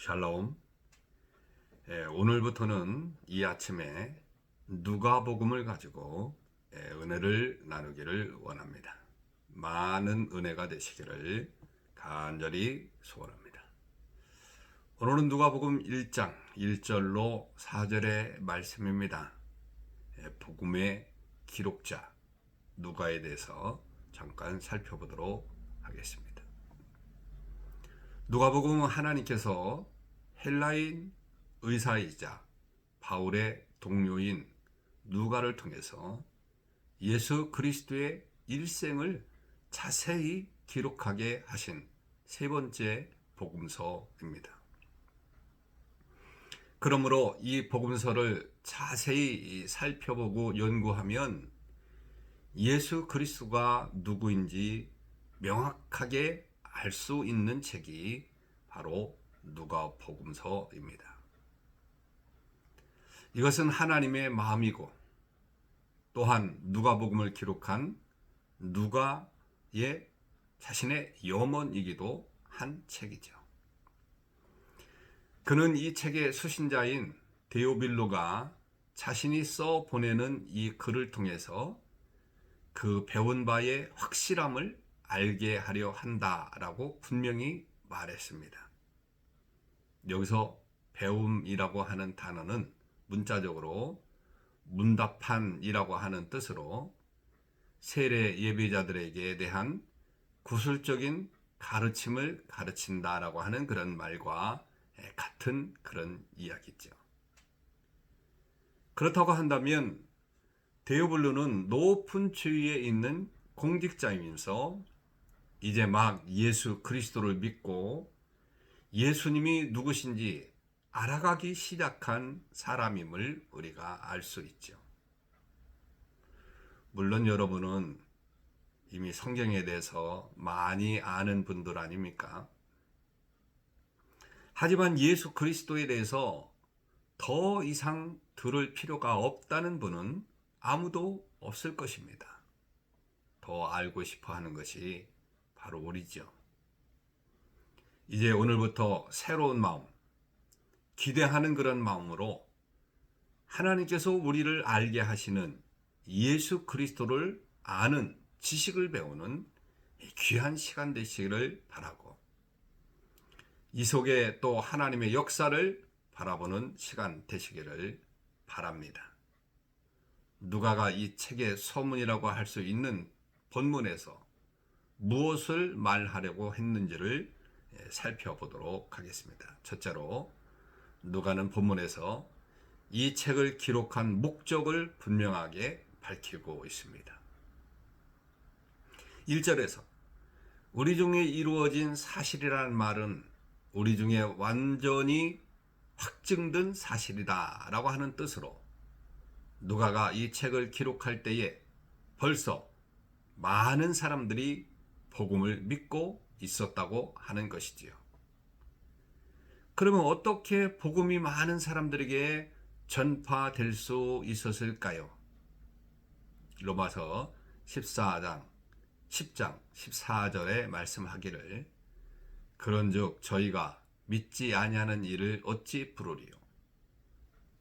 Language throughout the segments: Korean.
샬롬. 오늘부터는 이 아침에 누가복음을 가지고 은혜를 나누기를 원합니다. 많은 은혜가 되시기를 간절히 소원합니다. 오늘은 누가복음 1장 1절로 4절의 말씀입니다. 복음의 기록자 누가에 대해서 잠깐 살펴보도록 하겠습니다. 누가복음은 하나님께서 헬라인 의사이자 바울의 동료인 누가를 통해서 예수 그리스도의 일생을 자세히 기록하게 하신 세 번째 복음서입니다. 그러므로 이 복음서를 자세히 살펴보고 연구하면 예수 그리스도가 누구인지 명확하게 알 수 있는 책이 바로 누가복음서입니다. 이것은 하나님의 마음이고 또한 누가복음을 기록한 누가의 자신의 염원이기도 한 책이죠. 그는 이 책의 수신자인 데오빌로가 자신이 써 보내는 이 글을 통해서 그 배운 바의 확실함을 알게 하려 한다라고 분명히 말했습니다. 여기서 배움이라고 하는 단어는 문자적으로 문답한이라고 하는 뜻으로 세례 예배자들에게 대한 구술적인 가르침을 가르친다라고 하는 그런 말과 같은 그런 이야기죠. 그렇다고 한다면 데오블루는 높은 지위에 있는 공직자이면서 이제 막 예수 그리스도를 믿고 예수님이 누구신지 알아가기 시작한 사람임을 우리가 알 수 있죠. 물론 여러분은 이미 성경에 대해서 많이 아는 분들 아닙니까? 하지만 예수 그리스도에 대해서 더 이상 들을 필요가 없다는 분은 아무도 없을 것입니다. 더 알고 싶어 하는 것이 바로 우리죠. 이제 오늘부터 새로운 마음, 기대하는 그런 마음으로 하나님께서 우리를 알게 하시는 예수 그리스도를 아는 지식을 배우는 귀한 시간 되시기를 바라고 이 속에 또 하나님의 역사를 바라보는 시간 되시기를 바랍니다. 누가가 이 책의 서문이라고 할 수 있는 본문에서 무엇을 말하려고 했는지를 살펴보도록 하겠습니다. 첫째로 누가는 본문에서 이 책을 기록한 목적을 분명하게 밝히고 있습니다. 1절에서 우리 중에 이루어진 사실이라는 말은 우리 중에 완전히 확증된 사실이다 라고 하는 뜻으로 누가가 이 책을 기록할 때에 벌써 많은 사람들이 복음을 믿고 있었다고 하는 것이지요. 그러면 어떻게 복음이 많은 사람들에게 전파될 수 있었을까요? 로마서 14장 10장 14절에 말씀하기를 그런즉 저희가 믿지 아니하는 일을 어찌 부르리요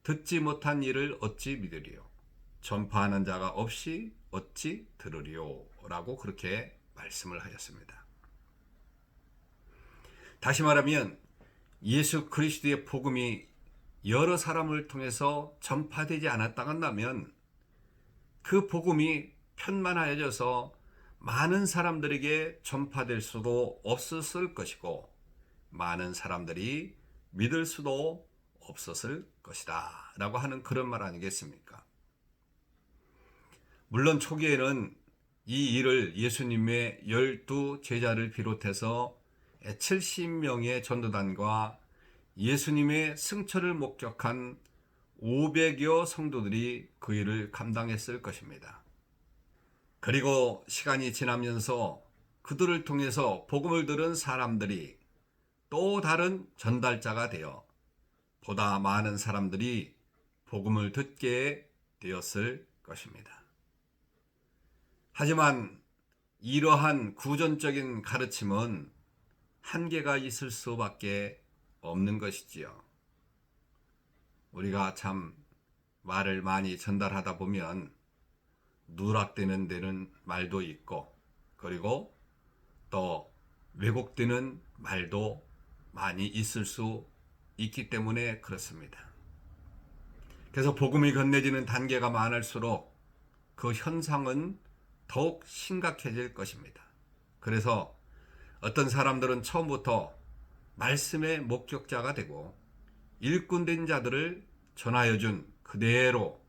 듣지 못한 일을 어찌 믿으리요 전파하는 자가 없이 어찌 들으리요 라고 그렇게 말씀을 하셨습니다. 다시 말하면 예수 그리스도의 복음이 여러 사람을 통해서 전파되지 않았다 한다면 그 복음이 편만하여져서 많은 사람들에게 전파될 수도 없었을 것이고 많은 사람들이 믿을 수도 없었을 것이다 라고 하는 그런 말 아니겠습니까? 물론 초기에는 이 일을 예수님의 12 제자를 비롯해서 70명의 전도단과 예수님의 승천을 목격한 500여 성도들이 그 일을 감당했을 것입니다. 그리고 시간이 지나면서 그들을 통해서 복음을 들은 사람들이 또 다른 전달자가 되어 보다 많은 사람들이 복음을 듣게 되었을 것입니다. 하지만 이러한 구전적인 가르침은 한계가 있을 수밖에 없는 것이지요. 우리가 참 말을 많이 전달하다 보면 누락되는 데는 말도 있고, 그리고 또 왜곡되는 말도 많이 있을 수 있기 때문에 그렇습니다. 그래서 복음이 건네지는 단계가 많을수록 그 현상은 더욱 심각해질 것입니다. 그래서 어떤 사람들은 처음부터 말씀의 목격자가 되고 일꾼된 자들을 전하여준 그대로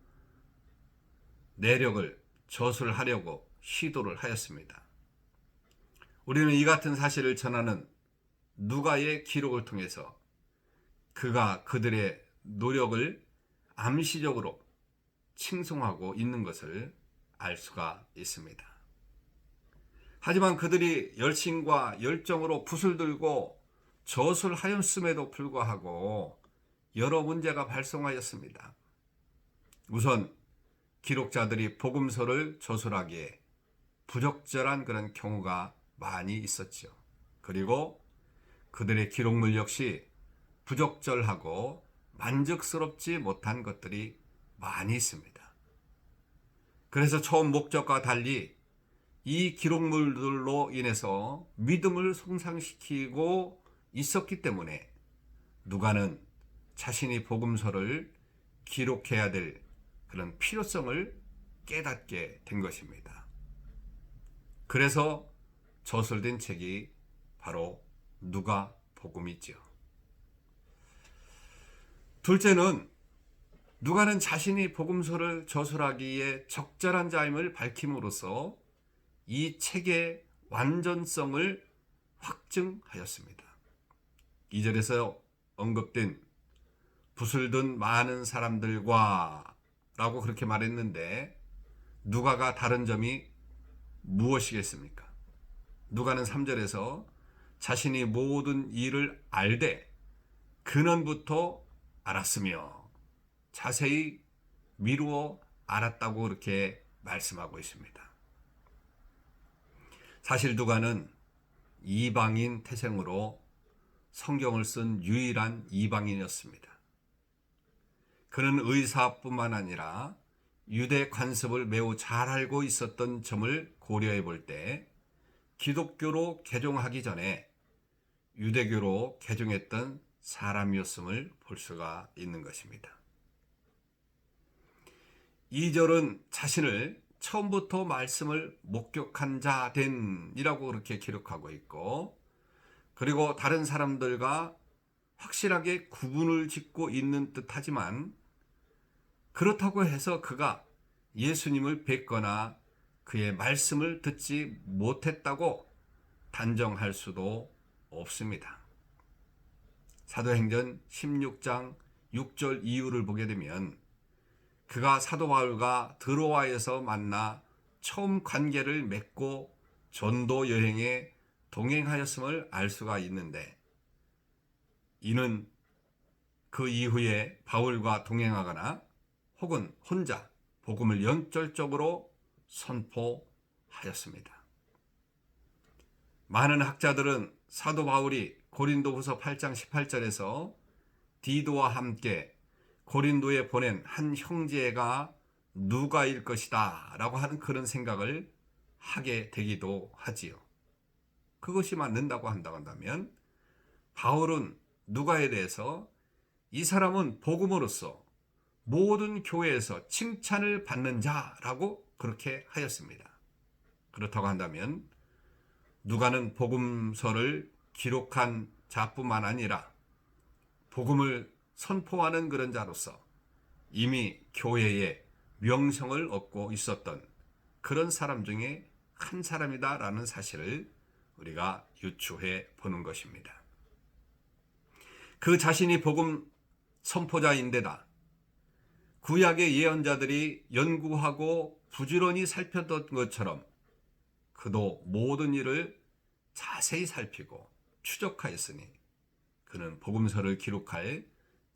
내력을 저술하려고 시도를 하였습니다. 우리는 이 같은 사실을 전하는 누가의 기록을 통해서 그가 그들의 노력을 암시적으로 칭송하고 있는 것을 알 수가 있습니다. 하지만 그들이 열심과 열정으로 붓을 들고 저술하였음에도 불구하고 여러 문제가 발생하였습니다. 우선 기록자들이 복음서를 저술하기에 부적절한 그런 경우가 많이 있었죠. 그리고 그들의 기록물 역시 부적절하고 만족스럽지 못한 것들이 많이 있습니다. 그래서 처음 목적과 달리 이 기록물들로 인해서 믿음을 손상시키고 있었기 때문에 누가는 자신이 복음서를 기록해야 될 그런 필요성을 깨닫게 된 것입니다. 그래서 저술된 책이 바로 누가복음이죠. 둘째는 누가는 자신이 복음서를 저술하기에 적절한 자임을 밝힘으로써 이 책의 완전성을 확증하였습니다. 2절에서 언급된 붓을 든 많은 사람들과 라고 그렇게 말했는데 누가가 다른 점이 무엇이겠습니까? 누가는 3절에서 자신이 모든 일을 알되 근원부터 알았으며 자세히 미루어 알았다고 그렇게 말씀하고 있습니다. 사실 누가는 이방인 태생으로 성경을 쓴 유일한 이방인이었습니다. 그는 의사뿐만 아니라 유대 관습을 매우 잘 알고 있었던 점을 고려해 볼 때 기독교로 개종하기 전에 유대교로 개종했던 사람이었음을 볼 수가 있는 것입니다. 2절은 자신을 처음부터 말씀을 목격한 자 된이라고 그렇게 기록하고 있고, 그리고 다른 사람들과 확실하게 구분을 짓고 있는 듯하지만 그렇다고 해서 그가 예수님을 뵙거나 그의 말씀을 듣지 못했다고 단정할 수도 없습니다. 사도행전 16장 6절 이후를 보게 되면 그가 사도 바울과 드로아에서 만나 처음 관계를 맺고 전도 여행에 동행하였음을 알 수가 있는데, 이는 그 이후에 바울과 동행하거나 혹은 혼자 복음을 연결적으로 선포하였습니다. 많은 학자들은 사도 바울이 고린도후서 8장 18절에서 디도와 함께 고린도에 보낸 한 형제가 누가일 것이다 라고 하는 그런 생각을 하게 되기도 하지요. 그것이 맞는다고 한다면 바울은 누가에 대해서 이 사람은 복음으로써 모든 교회에서 칭찬을 받는 자라고 그렇게 하였습니다. 그렇다고 한다면 누가는 복음서를 기록한 자뿐만 아니라 복음을 선포하는 그런 자로서 이미 교회에 명성을 얻고 있었던 그런 사람 중에 한 사람이다라는 사실을 우리가 유추해 보는 것입니다. 그 자신이 복음 선포자인데다 구약의 예언자들이 연구하고 부지런히 살폈던 것처럼 그도 모든 일을 자세히 살피고 추적하였으니 그는 복음서를 기록할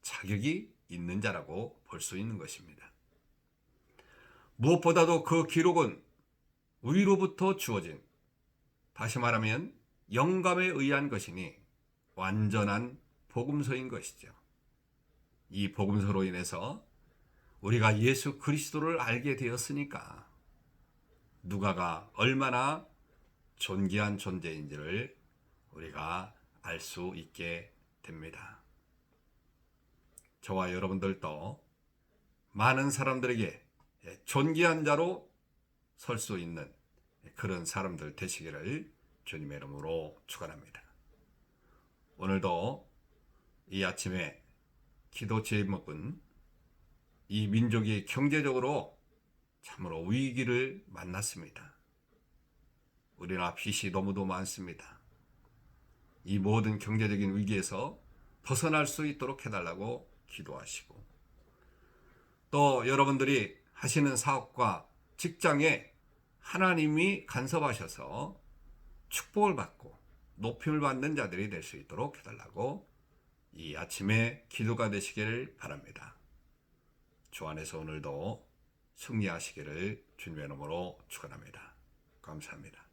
자격이 있는 자라고 볼 수 있는 것입니다. 무엇보다도 그 기록은 위로부터 주어진, 다시 말하면 영감에 의한 것이니 완전한 복음서인 것이죠. 이 복음서로 인해서 우리가 예수 그리스도를 알게 되었으니까 누가가 얼마나 존귀한 존재인지를 우리가 알 수 있게 됩니다. 저와 여러분들도 많은 사람들에게 존귀한 자로 설 수 있는 그런 사람들 되시기를 주님의 이름으로 축원합니다. 오늘도 이 아침에 기도 제목은 이 민족이 경제적으로 참으로 위기를 만났습니다. 우리나라 빚이 너무도 많습니다. 이 모든 경제적인 위기에서 벗어날 수 있도록 해달라고 기도하시고, 또 여러분들이 하시는 사업과 직장에 하나님이 간섭하셔서 축복을 받고 높임을 받는 자들이 될 수 있도록 해달라고 이 아침에 기도가 되시기를 바랍니다. 주 안에서 오늘도 승리하시기를 주님의 이름으로 축원합니다. 감사합니다.